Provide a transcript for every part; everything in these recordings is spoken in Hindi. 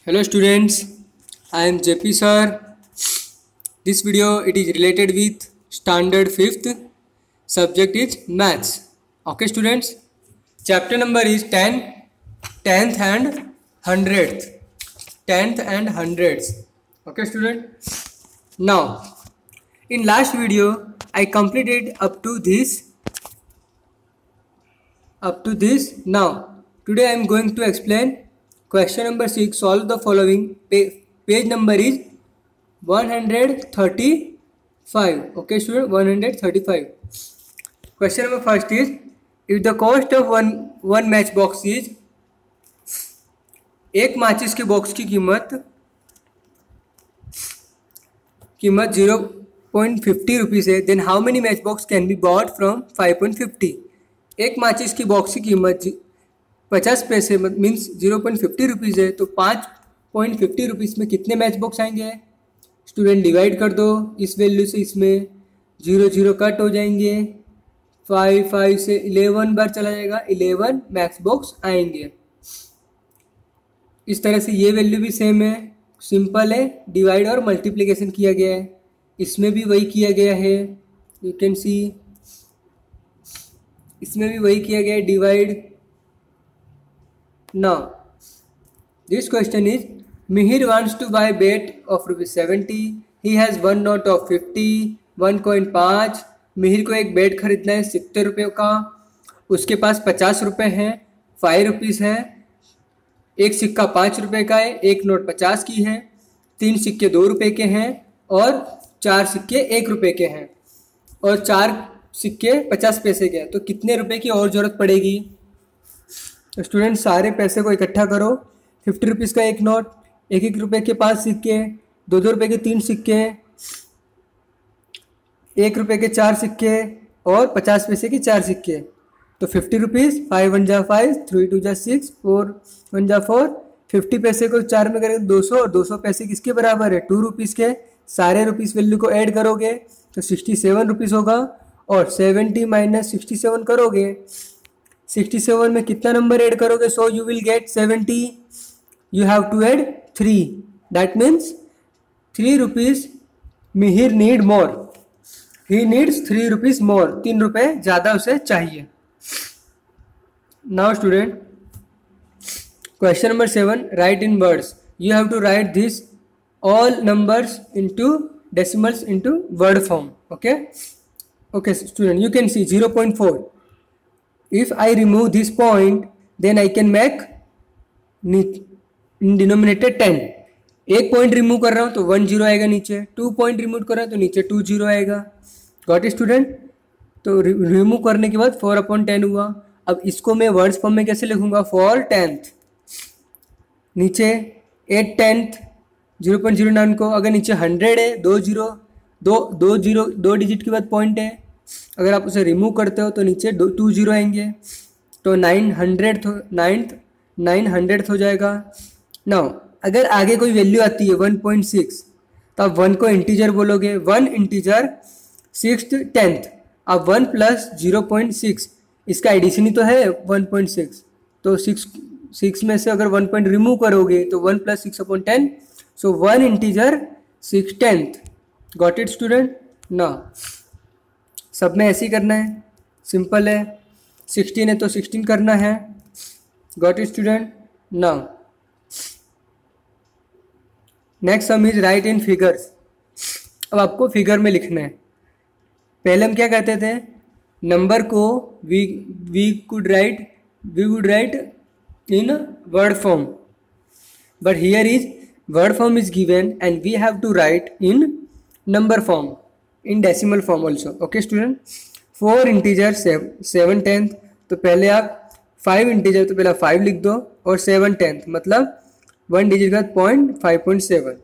Hello students, I am JP sir. This video it is related with standard 5th. Subject is maths. Okay students, chapter number is 10th and 100th. 10th and 100th. Okay student. Now in last video I completed up to this. Now today I am going to explain question number 6. Solve the following. Page number is 135. Okay student, 135. Question number first is, if the cost of one match box is, एक माचिस के बॉक्स की कीमत 0.50 रुपीज़ है, then how many match box can be bought from 5.50. एक माचिस की बॉक्स की कीमत 50 पैसे मीन्स 0.50 रुपीज़ है, तो 5.50 रुपीज़ में कितने मैच बॉक्स आएंगे? स्टूडेंट डिवाइड कर दो इस वैल्यू से, इसमें 0 कट हो जाएंगे, 5 से 11 बार चला जाएगा, 11 मैच बॉक्स आएंगे. इस तरह से ये वैल्यू भी सेम है, सिंपल है, डिवाइड और मल्टीप्लिकेशन किया गया है. इसमें भी वही किया गया है, यू कैन सी, इसमें भी वही किया गया है, divide. Now, this question is, Mihir wants to buy bat of ₹70. He has one note of 50, 1 coin 5. Mihir को एक बैट खरीदना है 70 रुपये का. उसके पास 50 रुपये हैं, 5 रुपीज़ है, एक सिक्का 5 रुपये का है, एक नोट 50 की है, 3 सिक्के 2 रुपये के हैं और 4 सिक्के 1 रुपये के हैं और 4 सिक्के 50 पैसे के हैं. तो कितने रुपए की और ज़रूरत पड़ेगी? स्टूडेंट सारे पैसे को इकट्ठा करो. 50 रुपीज़ का एक नोट, 1 रुपये के 5 सिक्के, 2 रुपये के 3 सिक्के, 1 रुपये के 4 सिक्के और 50 पैसे के 4 सिक्के. तो 50 रुपीज़, 5 1 जा 5, 3 2 जा 6, 4 1 जा 4. 50 पैसे को 4 में करेंगे 200 और 200 पैसे किसके बराबर है? 2 रुपीज़ के. सारे रुपीज़ वैल्यू को ऐड करोगे तो 67 रुपीज़ होगा और 70 माइनस 67 करोगे, 67 में कितना नंबर ऐड करोगे? So you will get 70. You have to add 3. That means 3 rupees Mihir need more. He needs 3 rupees more. 3 रुपये ज़्यादा उसे चाहिए. Now student, question number 7, write in words. You have to write this all numbers into decimals into word form. Okay student, you can see 0.4. If I remove this point, then I can make in denominator 10. एक पॉइंट रिमूव कर रहा हूँ तो 1 0 आएगा नीचे, 2 पॉइंट रिमूव कर रहा हूँ तो नीचे 2 0 आएगा. Got it student? तो रिमूव करने के बाद 4/10 हुआ. अब इसको मैं वर्ड्स फॉर्म में कैसे लिखूँगा? 4 10th, नीचे 8 10th, 0.09 को. अगर नीचे 100 है, 2 डिजिट के बाद पॉइंट है, अगर आप उसे रिमूव करते हो तो नीचे 2 0 आएंगे, तो 900th हो जाएगा. नाउ अगर आगे कोई वैल्यू आती है 1.6 तो आप 1 को इंटीजर बोलोगे. 1 इंटीजर 6th 10th. अब 1 प्लस 0.6 इसका एडिशन ही तो है 1.6, तो 6 में से अगर 1 पॉइंट रिमूव करोगे तो 1 plus 6/10. So 1 integer 6 10th. Got it student? ना सब में ऐसे ही करना है, सिंपल है. 16 है तो 16 करना है. Got it student? Now next sum is right in figures. अब आपको फिगर में लिखना है. पहले हम क्या कहते थे? नंबर को we would write in word form, but here is word form is given and we have to write in number form, in decimal form also. Okay student, 4 integer 7 10th. तो पहले आप 5 इंटीजर तो पहले 5 लिख दो और 7 10th मतलब 1 डिजिट का पॉइंट 5.7.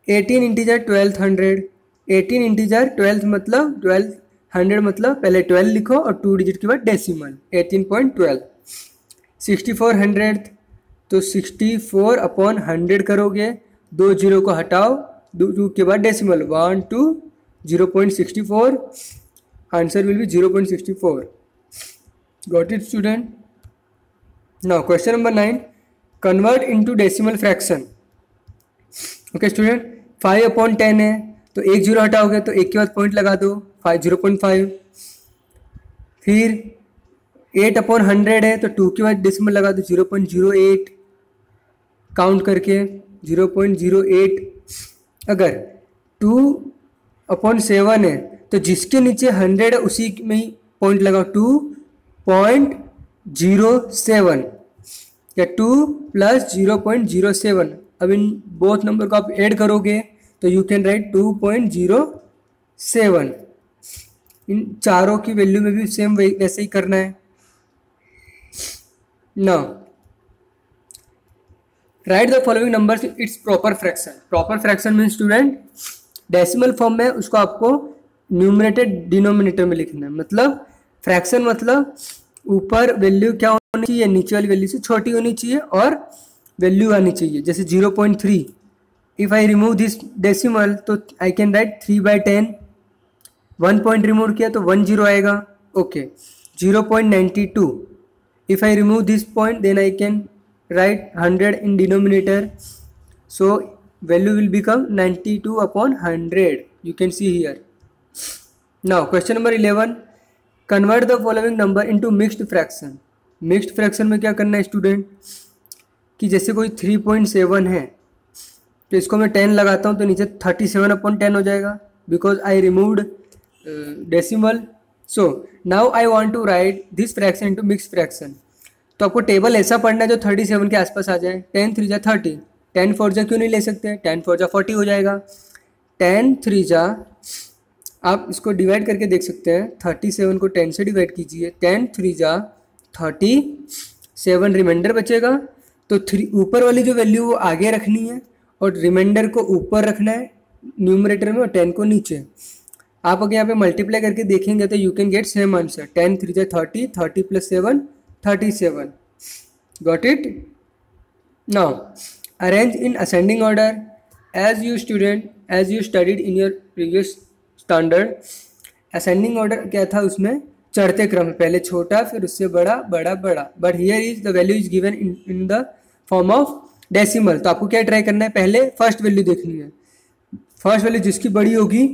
18 इंटीजर 1200. 18 इंटीजर 12th मतलब 1200 मतलब पहले 12 लिखो और 2 डिजिट के बाद डेसिमल 18.12. 64 100th, तो 64/100 करोगे, 2 0 को हटाओ, 2 के बाद decimal 1 2 0.64. Answer will be 0.64. Got it student? Now question number 9, convert into decimal fraction. Okay student, 5/10 है तो एक जीरो हटाओगे तो एक के बाद पॉइंट लगा दो 0.5। फिर 8/100 है तो 2 के बाद डेसिमल लगा दो 0.08 काउंट करके 0.08। अगर 2/7 है तो जिसके नीचे 100 है उसी में ही पॉइंट लगाओ 2.07 या 2 + 0.07। अब इन बोथ नंबर को आप ऐड करोगे तो यू कैन राइट 2.07। इन चारों की वैल्यू में भी सेम वैसे ही करना है ना। Right the following numbers it's proper fraction. Proper fraction mean student decimal form में उसको आपको न्यूमरेटर डिनोमिनेटर में लिखना है। मतलब फ्रैक्शन मतलब ऊपर वैल्यू क्या होनी चाहिए, नीचे वाली वैल्यू से छोटी होनी चाहिए और वैल्यू आनी चाहिए। जैसे 0.3, if I remove this decimal तो I can write 3/10। 1 point remove किया तो 1 0 आएगा। Okay 0.92, if I remove this point then I can write 100 in denominator, so value will become 92/100। You can see here. Now question number 11, convert the following number into mixed fraction. Mixed fraction में क्या करना है स्टूडेंट कि जैसे कोई 3.7 है तो इसको मैं 10 लगाता हूँ तो नीचे 37/10 हो जाएगा because I removed decimal. So now I want to write this fraction into mixed fraction. तो आपको टेबल ऐसा पढ़ना है जो 37 के आसपास आ जाए। 10 3 जा 30, 10 4 जा क्यों नहीं ले सकते, 10 4 जा 40 हो जाएगा। 10 3 जा आप इसको डिवाइड करके देख सकते हैं, 37 को 10 से डिवाइड कीजिए, 10 3 जा 37 रिमाइंडर बचेगा। तो 3 ऊपर वाली जो वैल्यू वो आगे रखनी है और रिमाइंडर को ऊपर रखना है न्यूमरेटर में और 10 को नीचे। आप अगर यहाँ पे मल्टीप्लाई करके देखेंगे तो you can get same answer. 10 3 जा 30, 30 + 7 37। Got it. Now arrange in ascending order as you studied in your previous standard. Ascending order क्या था उसमें, चढ़ते क्रम, पहले छोटा फिर उससे बड़ा बड़ा बड़ा। But here is the value is given in the form of decimal. तो आपको क्या ट्राई करना है, पहले फर्स्ट वैल्यू देखनी है। फर्स्ट वैल्यू जिसकी बड़ी होगी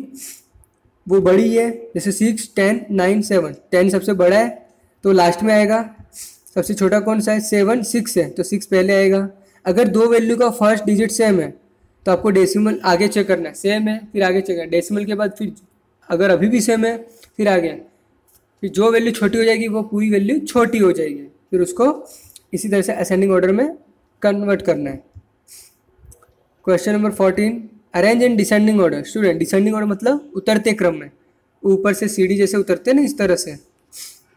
वो बड़ी है, जैसे 6 10 9 7, 10 सबसे बड़ा है तो लास्ट में आएगा। सबसे छोटा कौन सा है, 7 6 है तो 6 पहले आएगा। अगर दो वैल्यू का फर्स्ट डिजिट सेम है तो आपको डेसिमल आगे चेक करना है, सेम है फिर आगे चेक करना है। डेसिमल के बाद फिर अगर अभी भी सेम है फिर आगे, फिर जो वैल्यू छोटी हो जाएगी वो पूरी वैल्यू छोटी हो जाएगी, फिर उसको इसी तरह से असेंडिंग ऑर्डर में कन्वर्ट करना है। Question number 14, arrange in descending order. Student descending order मतलब उतरते क्रम में, ऊपर से सीढ़ी जैसे उतरते हैं ना, इस तरह से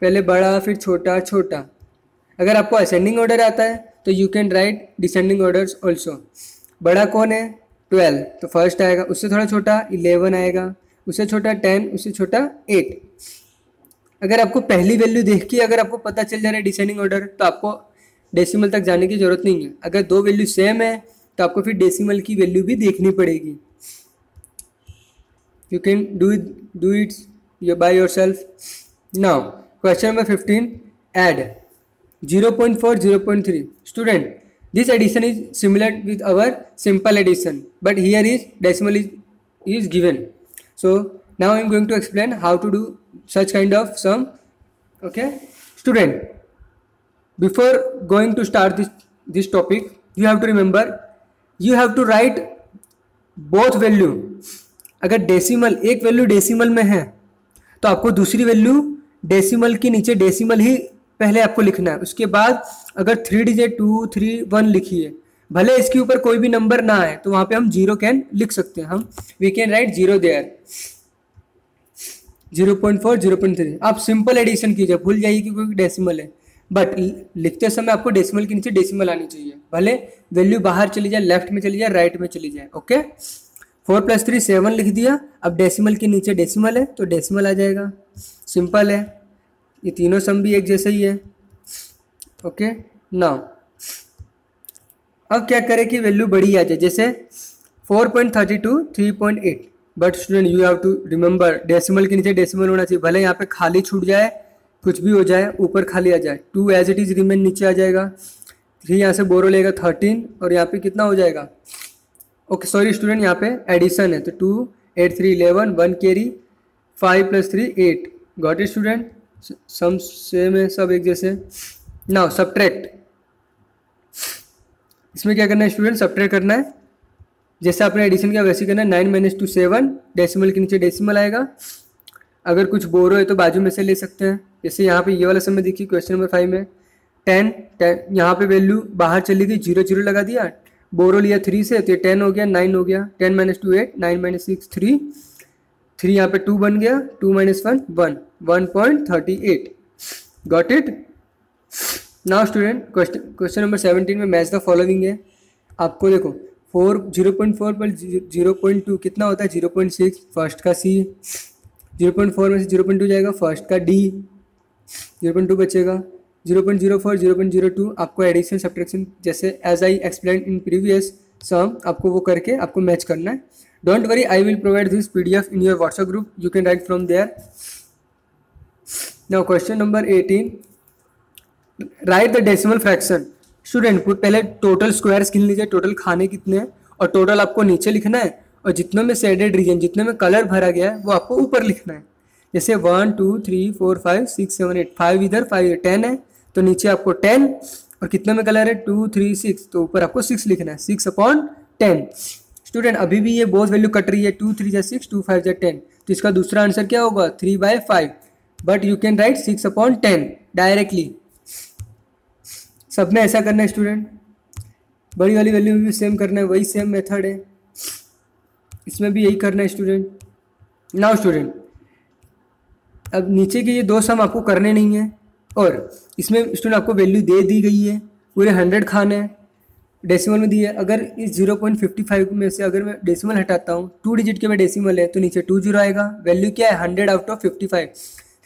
पहले बड़ा फिर छोटा छोटा। अगर आपको असेंडिंग ऑर्डर आता है तो you can right descending orders also. बड़ा कौन है, 12 तो फर्स्ट आएगा, उससे थोड़ा छोटा 11 आएगा, उससे छोटा 10, उससे छोटा 8। अगर आपको पहली वैल्यू देख के अगर आपको पता चल जा रहा है डिसेंडिंग ऑर्डर तो आपको डेसिमल तक जाने की जरूरत नहीं है। अगर दो वैल्यू सेम है तो आपको फिर डेसिमल की वैल्यू भी देखनी पड़ेगी। You can do it by yourself. Now question number 15, add 0.4 0.3। Student this addition is similar with our simple addition but here is decimal is given. So now I am going to explain how to do such kind of sum. Okay student, before going to start this topic you have to remember you have to write both value. अगर डेसिमल एक वैल्यू डेसिमल में है तो आपको दूसरी वैल्यू डेसिमल के नीचे डेसिमल ही पहले आपको लिखना है। उसके बाद अगर 3 डिजिट 2 3 1 लिखिए, भले इसके ऊपर कोई भी नंबर ना आए तो वहां पे हम 0 कैन लिख सकते हैं। हम वी कैन राइट 0 देयर। 0.4 0.3 आप सिंपल एडिशन कीजिए, भूल जाइए कि कोई डेसिमल है, बट लिखते समय आपको डेसिमल के नीचे डेसिमल आनी चाहिए, भले वैल्यू बाहर चली जाए, लेफ्ट में चली जाए, राइट में चली जाए। ओके 4 + 3 7 लिख दिया, अब डेसिमल के नीचे डेसिमल है तो डेसिमल आ जाएगा, सिंपल है। ये तीनों सम भी एक जैसे ही है। ओके नाउ अब क्या करें कि वैल्यू बड़ी आ जाए, जैसे 4.32 3.8। But student you have to remember decimal के नीचे डेसिमल होना चाहिए, भले यहाँ पे खाली छूट जाए, कुछ भी हो जाए, ऊपर खाली आ जाए, 2 एज इट इज रिमेन नीचे आ जाएगा। 3 यहाँ से बोरो लेगा 13 और यहाँ पे कितना हो जाएगा, ओके सॉरी स्टूडेंट यहाँ पे एडिशन है तो 2 8 3 11 1 carry 5 + 3 8 got it student. Sum same है सब एक जैसे। नाउ सब्ट्रैक्ट, इसमें क्या करना है स्टूडेंट, सब्ट्रैक्ट करना है जैसे आपने एडिशन किया वैसे करना है। 9 - 2 7 डेसिमल के नीचे डेसिमल आएगा। अगर कुछ बोरो है तो बाजू में से ले सकते हैं, जैसे यहाँ पे ये वाला समय देखिए क्वेश्चन नंबर 5 में 10 यहाँ पे वैल्यू बाहर चली गई 0 0 लगा दिया, बोरो लिया 3 से तो ये 10 हो गया 9 हो गया। 10 - 2 8 9 - 6 3 3 यहाँ पे 2 बन गया 2 - 1 1 1.38 got it. Now student question number 17 में मैच द फॉलोइंग है। आपको देखो 0.4 पर 0.2 कितना होता है 0.6, फर्स्ट का सी, 0.4 में से 0.2 जाएगा फर्स्ट का डी, 0.2 बचेगा। 0.04 0.02 आपको एडिशन सब्ट्रैक्शन जैसे as I explain in previous sum आपको वो करके आपको मैच करना है। Don't worry I will provide this PDF in your WhatsApp group, you can write from there. Now question number 18, write the decimal fraction. Student पहले टोटल स्क्वायर्स गिन लीजिए, टोटल खाने कितने हैं और टोटल आपको नीचे लिखना है और जितनों में शेडेड रीजन जितने में कलर भरा गया है वो आपको ऊपर लिखना है। जैसे 1 2 3 4 5 6 7 8 5 इधर 5 10 है तो नीचे आपको 10 और कितने में कलर है 2 3 6 तो ऊपर आपको 6 लिखना है 6/10। स्टूडेंट अभी भी ये बोथ वैल्यू कट रही है 2 3 जा 6 2 5 जा 10 तो इसका दूसरा आंसर क्या होगा 3/5 but you can right 6/10 directly. सब में ऐसा करना है स्टूडेंट, बड़ी वाली वैल्यू में भी सेम करना है, वही सेम मेथड है, इसमें भी यही करना है स्टूडेंट। नाउ स्टूडेंट अब नीचे के ये दो सम आपको करने नहीं है और इसमें स्टूडेंट आपको वैल्यू दे दी गई है, पूरे 100 खाने हैं, डेसिमल में दी है। अगर इस 0.55 में से अगर मैं डेसिमल हटाता हूँ 2 डिजिट के में डेसिमल है तो नीचे 2 0 आएगा। वैल्यू क्या है 100 आउट ऑफ 55,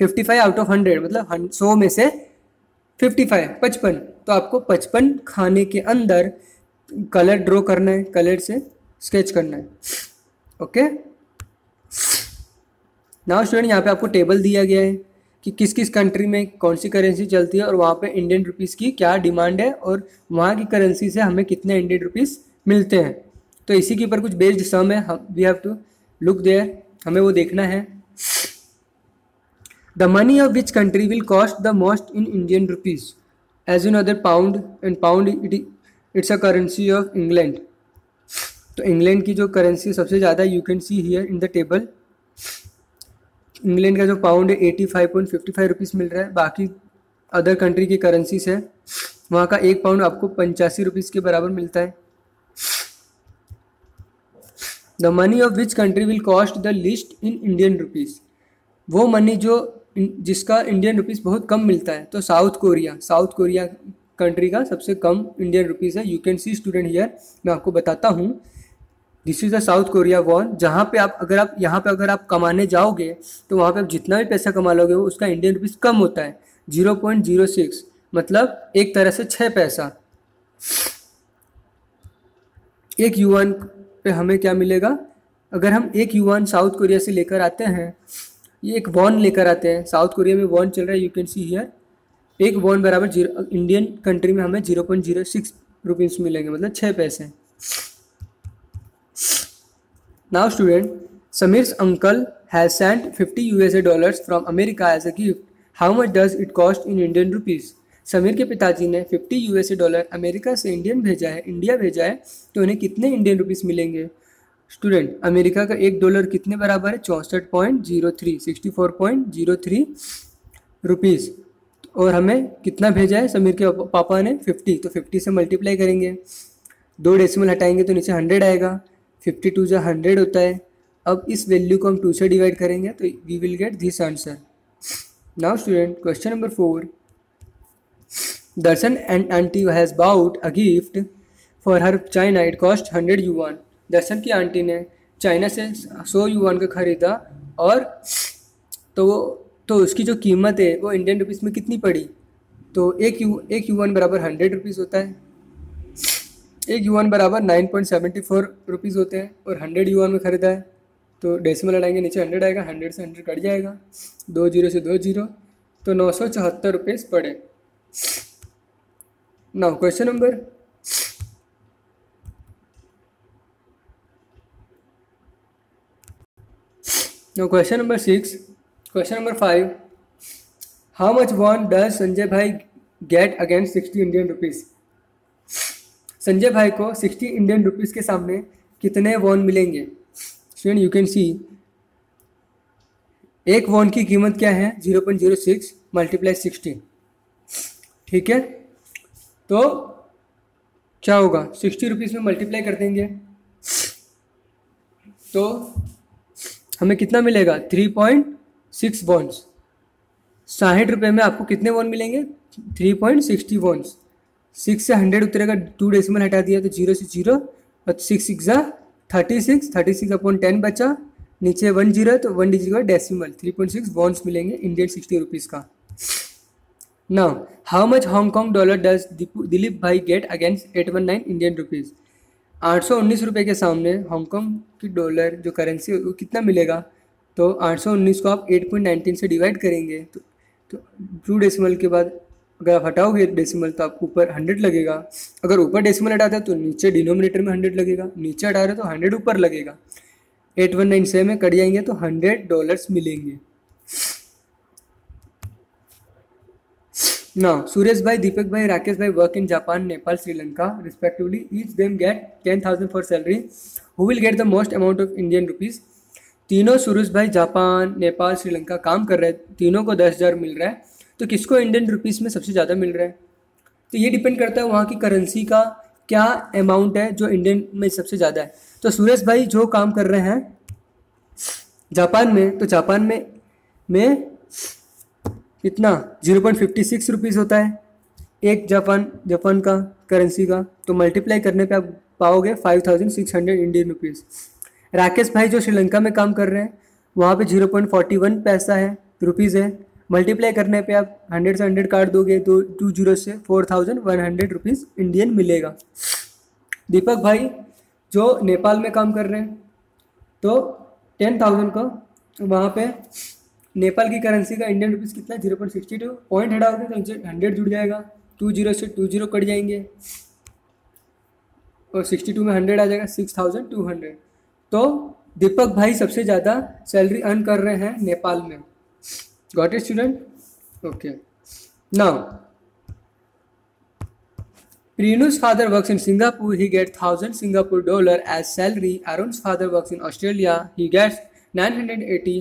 55 आउट ऑफ 100 मतलब 100 में से 55 55 तो आपको 55 खाने के अंदर कलर ड्रॉ करना है, कलर से स्केच करना है। ओके नाउ स्टूडेंट यहाँ पे आपको टेबल दिया गया है कि किस किस कंट्री में कौन सी करेंसी चलती है और वहाँ पे इंडियन रुपीज़ की क्या डिमांड है और वहाँ की करेंसी से हमें कितने इंडियन रुपीज़ मिलते हैं। तो इसी के ऊपर कुछ बेस्ड सम है, हम we have to look there, हमें वो देखना है। The money of which country will cost the most in Indian rupees? As you know that pound and pound it's a currency of England. तो इंग्लैंड की जो करेंसी सबसे ज़्यादा you can see here in the table, England का जो पाउंड है 85.55 रुपीज़ मिल रहा है। बाकी अदर कंट्री की करेंसी से वहाँ का एक पाउंड आपको 85 रुपीज़ के बराबर मिलता है। The money of which country will cost the least in Indian rupees, वो मनी जो जिसका इंडियन रुपीज़ बहुत कम मिलता है। तो साउथ कोरिया कंट्री का सबसे कम इंडियन रुपीज़ है। You can see student here, मैं आपको बताता हूँ, this is the South Korea won, जहाँ पे आप यहाँ पे अगर आप कमाने जाओगे तो वहाँ पे आप जितना भी पैसा कमा लोगे वो उसका इंडियन रुपीज़ कम होता है 0.06 मतलब एक तरह से 6 पैसा। एक युआन पे हमें क्या मिलेगा, अगर हम एक युआन साउथ कोरिया से लेकर आते हैं, ये एक वॉन लेकर आते हैं, साउथ कोरिया में वॉन चल रहा है, यू कैन सी हियर, एक वॉन बराबर इंडियन कंट्री में हमें 0.06 रुपीज़ मिलेंगे मतलब 6 पैसे। Now student Sameer's uncle has sent $50 from America as a gift, how much does it cost in Indian rupees. Sameer के पिताजी ने $50 अमेरिका से इंडिया भेजा है तो उन्हें कितने इंडियन रुपीज़ मिलेंगे। स्टूडेंट अमेरिका का $1 कितने बराबर है 64.03 64.03 रुपीज़ और हमें कितना भेजा है समीर के पापा ने 50, तो 50 से मल्टीप्लाई करेंगे, 2 डेसिमल हटाएंगे तो नीचे 100 आएगा, 52 जो 100 होता है। अब इस वैल्यू को हम 2 से डिवाइड करेंगे तो we will get this answer. Now student question number 4, Darshan and aunty has bought a gift for her China, it cost 100 yuan. Darshan की आंटी ने चाइना से 100 युआन का ख़रीदा और तो उसकी जो कीमत है वो इंडियन रुपीज़ में कितनी पड़ी, तो एक युआन बराबर 100 रुपीज़ होता है, एक युआन बराबर 9.74 रुपीज़ होते हैं और 100 युआन में ख़रीदा है तो डेसिमल लगाएंगे नीचे 100 आएगा, 100 से 100 कट जाएगा, 2 0 से 2 0 तो 974 रुपये पड़े। Now question number Now question number 6. Question number 5. How much won does Sanjay Bhai get against 60 Indian rupees? Sanjay भाई को 60 इंडियन रुपीस के सामने कितने वॉन मिलेंगे? स्टूडेंट यू कैन सी एक वॉन की कीमत क्या है 0.06 मल्टीप्लाई 60. ठीक है, तो क्या होगा 60 रुपीस में मल्टीप्लाई कर देंगे तो हमें कितना मिलेगा 3.6 वॉन्स. 60 रुपये में आपको कितने वॉन मिलेंगे 3.60 वॉन्स. 6 से 100 उतरेगा, 2 डेसिमल हटा दिया तो 0 से 0 और 6 6 36 अपॉन 10 बचा, नीचे 1 0 तो 1 डिजिट का डेसिमल 3.6 वॉन्स मिलेंगे इंडियन 60 रुपीज़ का. Now how much Hong Kong dollar does Dilip भाई गेट अगेंस्ट 819 इंडियन रुपीज़? 819 रुपये के सामने हांगकॉन्ग की डॉलर जो करेंसी है वो कितना मिलेगा? तो 819 को आप 8.19 से डिवाइड करेंगे तो 2 डेसिमल के बाद अगर आप हटाओगे डेसिमल तो आपको ऊपर 100 लगेगा. अगर ऊपर डेसिमल हटाते हैं तो नीचे डिनोमिनेटर में 100 लगेगा, नीचे हटा रहे तो 100 ऊपर लगेगा. 819 से में कट जाएंगे तो $100 मिलेंगे. नाउ सुरेश भाई, दीपक भाई, राकेश भाई work in Japan, Nepal, Sri Lanka respectively. Each them get 10,000 for salary. Who will get the most amount of Indian rupees? तीनों सुरेश भाई जापान, नेपाल, श्रीलंका काम कर रहे हैं, तीनों को 10,000 मिल रहा है. तो किसको इंडियन रुपीज़ में सबसे ज़्यादा मिल रहा है? तो ये डिपेंड करता है वहाँ की करेंसी का क्या अमाउंट है जो इंडियन में सबसे ज़्यादा है. तो सुरेश भाई जो काम कर रहे हैं जापान में, तो जापान में कितना 0.56 रुपीज़ होता है एक जापान का करेंसी का. तो मल्टीप्लाई करने पे आप पाओगे 5,600 इंडियन रुपीज़. राकेश भाई जो श्रीलंका में काम कर रहे हैं वहाँ पे 0.41 पैसा है रुपीज़ है. मल्टीप्लाई करने पे आप 100 से 100 काट दोगे तो 2 जीरो से 4,100 रुपीज़ इंडियन मिलेगा. दीपक भाई जो नेपाल में काम कर रहे हैं तो 10,000 का वहाँ पे नेपाल की करेंसी का इंडियन रुपीज़ कितना 0.62 पॉइंट हटाओगे तो नीचे 100 जुड़ जाएगा, 2 जीरो से 2 जीरो कट जाएंगे और 62 में 100 आ जाएगा 6,200. तो दीपक भाई सबसे ज़्यादा सैलरी अर्न कर रहे हैं नेपाल में. Got it, student? Okay. Now, Preenu's father works in Singapore. He gets 1,000 Singapore dollar as salary. Arun's father works in Australia. He gets 980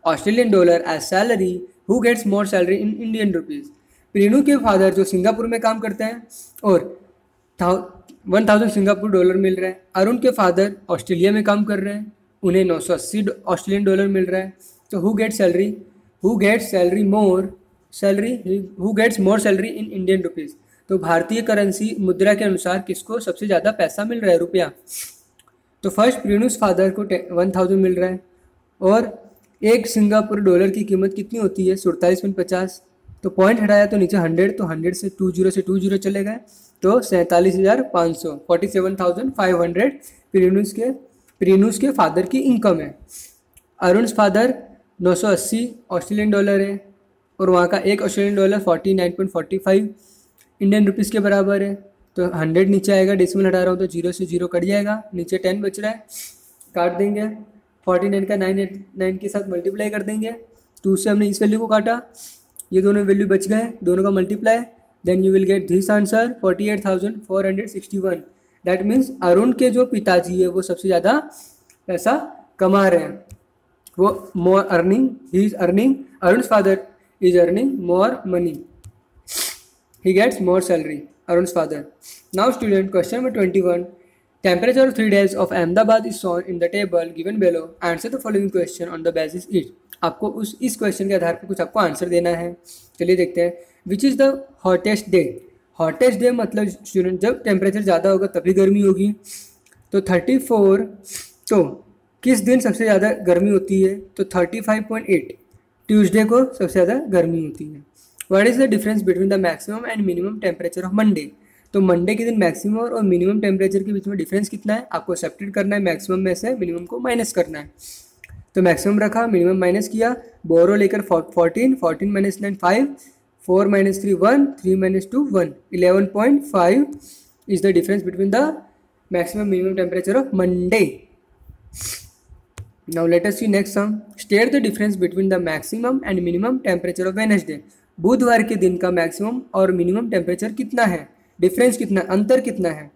Australian dollar as salary. Who gets more salary in Indian rupees? प्रीनू के फादर जो सिंगापुर में काम करते हैं और 1,000 सिंगापुर डॉलर मिल रहा है. अरुण के फादर ऑस्ट्रेलिया में काम कर रहे हैं, उन्हें 980 ऑस्ट्रेलियन डॉलर मिल रहा है. तो who gets salary? Who gets salary more salary? Who gets more salary in Indian rupees? तो भारतीय करेंसी मुद्रा के अनुसार किसको सबसे ज़्यादा पैसा मिल रहा है रुपया? तो फर्स्ट प्रीनूस फादर को 1,000 मिल रहा है और एक सिंगापुर डॉलर की कीमत कितनी होती है 47.50. तो पॉइंट हटाया तो नीचे 100, तो 100 से 2 जीरो से 2 जीरो चले गए तो 47,500 47,500 प्रीनूस के फादर की इनकम है. अरुण फादर 980 ऑस्ट्रेलियन डॉलर है और वहाँ का एक ऑस्ट्रेलियन डॉलर 49.45 इंडियन रुपीज़ के बराबर है. तो 100 नीचे आएगा, डेसिमल हटा रहा हूँ तो 0 से 0 कट जाएगा, नीचे 10 बच रहा है, काट देंगे. 49 का 989 के साथ मल्टीप्लाई कर देंगे. 2 से हमने इस वैल्यू को काटा, ये दोनों वैल्यू बच गए, दोनों का multiply, then you will get this answer 48,461. That means Arun के जो पिताजी है वो सबसे ज़्यादा पैसा कमा रहे हैं. वो more earning, he is earning, Arun's father is earning more money, he gets more salary, Arun's father. Now student, question number 21. Temperature of 3 days of Ahmedabad is shown in the table given below. Answer the following question on the basis it. आपको इस क्वेश्चन के आधार पर कुछ आपको आंसर देना है. चलिए देखते हैं. Which is the hottest day? Hottest day मतलब स्टूडेंट जब टेम्परेचर ज़्यादा होगा तभी गर्मी होगी. तो 34, तो किस दिन सबसे ज़्यादा गर्मी होती है? तो 35.8 ट्यूसडे को सबसे ज़्यादा गर्मी होती है. What is the difference between the maximum and minimum temperature of Monday? तो मंडे के दिन मैक्सिमम और मिनिमम टेम्परेचर के बीच में डिफरेंस कितना है? आपको सब्ट्रैक्ट करना है, मैक्सिमम में से मिनिमम को माइनस करना है. तो मैक्सिमम रखा, मिनिमम माइनस किया, बोरो लेकर 14 minus 9 5, 4 minus 3 1, 3 minus 2 1. 11.5 is the difference between the maximum minimum temperature of Monday. Now let us see next sum. State the difference between the maximum and minimum temperature of Wednesday. बुधवार के दिन का मैक्सिमम और मिनिमम टेम्परेचर कितना है, डिफरेंस कितना, अंतर कितना है.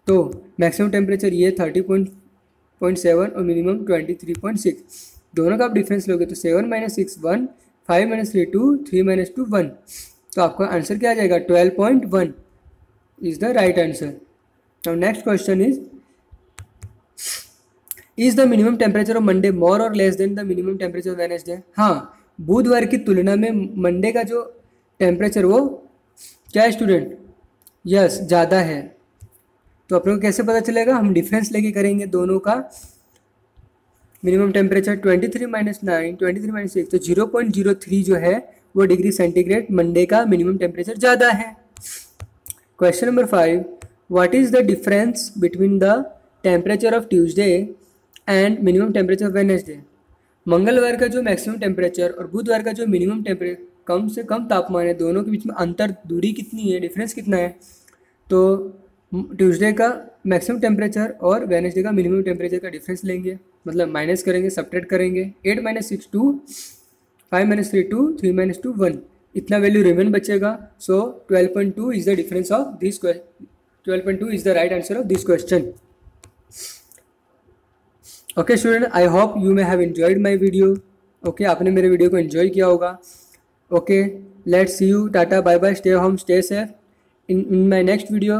तो मैक्सिमम टेम्परेचर ये 30.7 और मिनिमम 23.6. दोनों का आप डिफरेंस लोगे तो 7 minus 6 1, 5 minus 3 2, 3 minus 2 1. तो आपका आंसर क्या आ जाएगा, 12.1 is the right answer. Now next question is the minimum temperature of Monday more or less than the minimum temperature of Wednesday. हाँ, बुधवार की तुलना में मंडे का जो टेम्परेचर वो क्या है स्टूडेंट, यस ज़्यादा है. तो आप लोगों को कैसे पता चलेगा, हम डिफरेंस लेके करेंगे दोनों का. मिनिमम टेम्परेचर 23 minus 9, 23 minus 6, तो 0.03 जो है वो डिग्री सेंटीग्रेड मंडे का मिनिमम टेम्परेचर ज़्यादा है. Question number 5, what is the difference between the temperature of Tuesday and minimum temperature of Wednesday. मंगलवार का जो मैक्सिमम टेम्परेचर और बुधवार का जो मिनिमम टेम्परेचर, कम से कम तापमान है, दोनों के बीच में अंतर, दूरी कितनी है, डिफरेंस कितना है. तो ट्यूसडे का मैक्सिमम टेम्परेचर और वेडनेसडे का मिनिमम टेम्परेचर का डिफरेंस लेंगे, मतलब माइनस करेंगे, सब्ट्रैक्ट करेंगे. 8 minus 6 2, 5 minus 3 2, 3 minus 2 1, इतना वैल्यू रिमेन बचेगा. So 12.2 is the difference of this 12.2 is the right answer of this question. Okay student, I hope you may have enjoyed my video. Okay, आपने मेरे वीडियो को एंजॉय किया होगा. Okay, let's see you, tata bye bye, stay home, stay safe. in my next video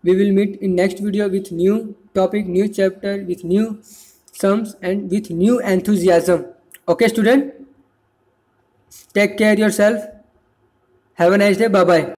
we will meet in next video with new topic, new chapter, with new sums and with new enthusiasm. Okay student, take care yourself, have a nice day, bye bye.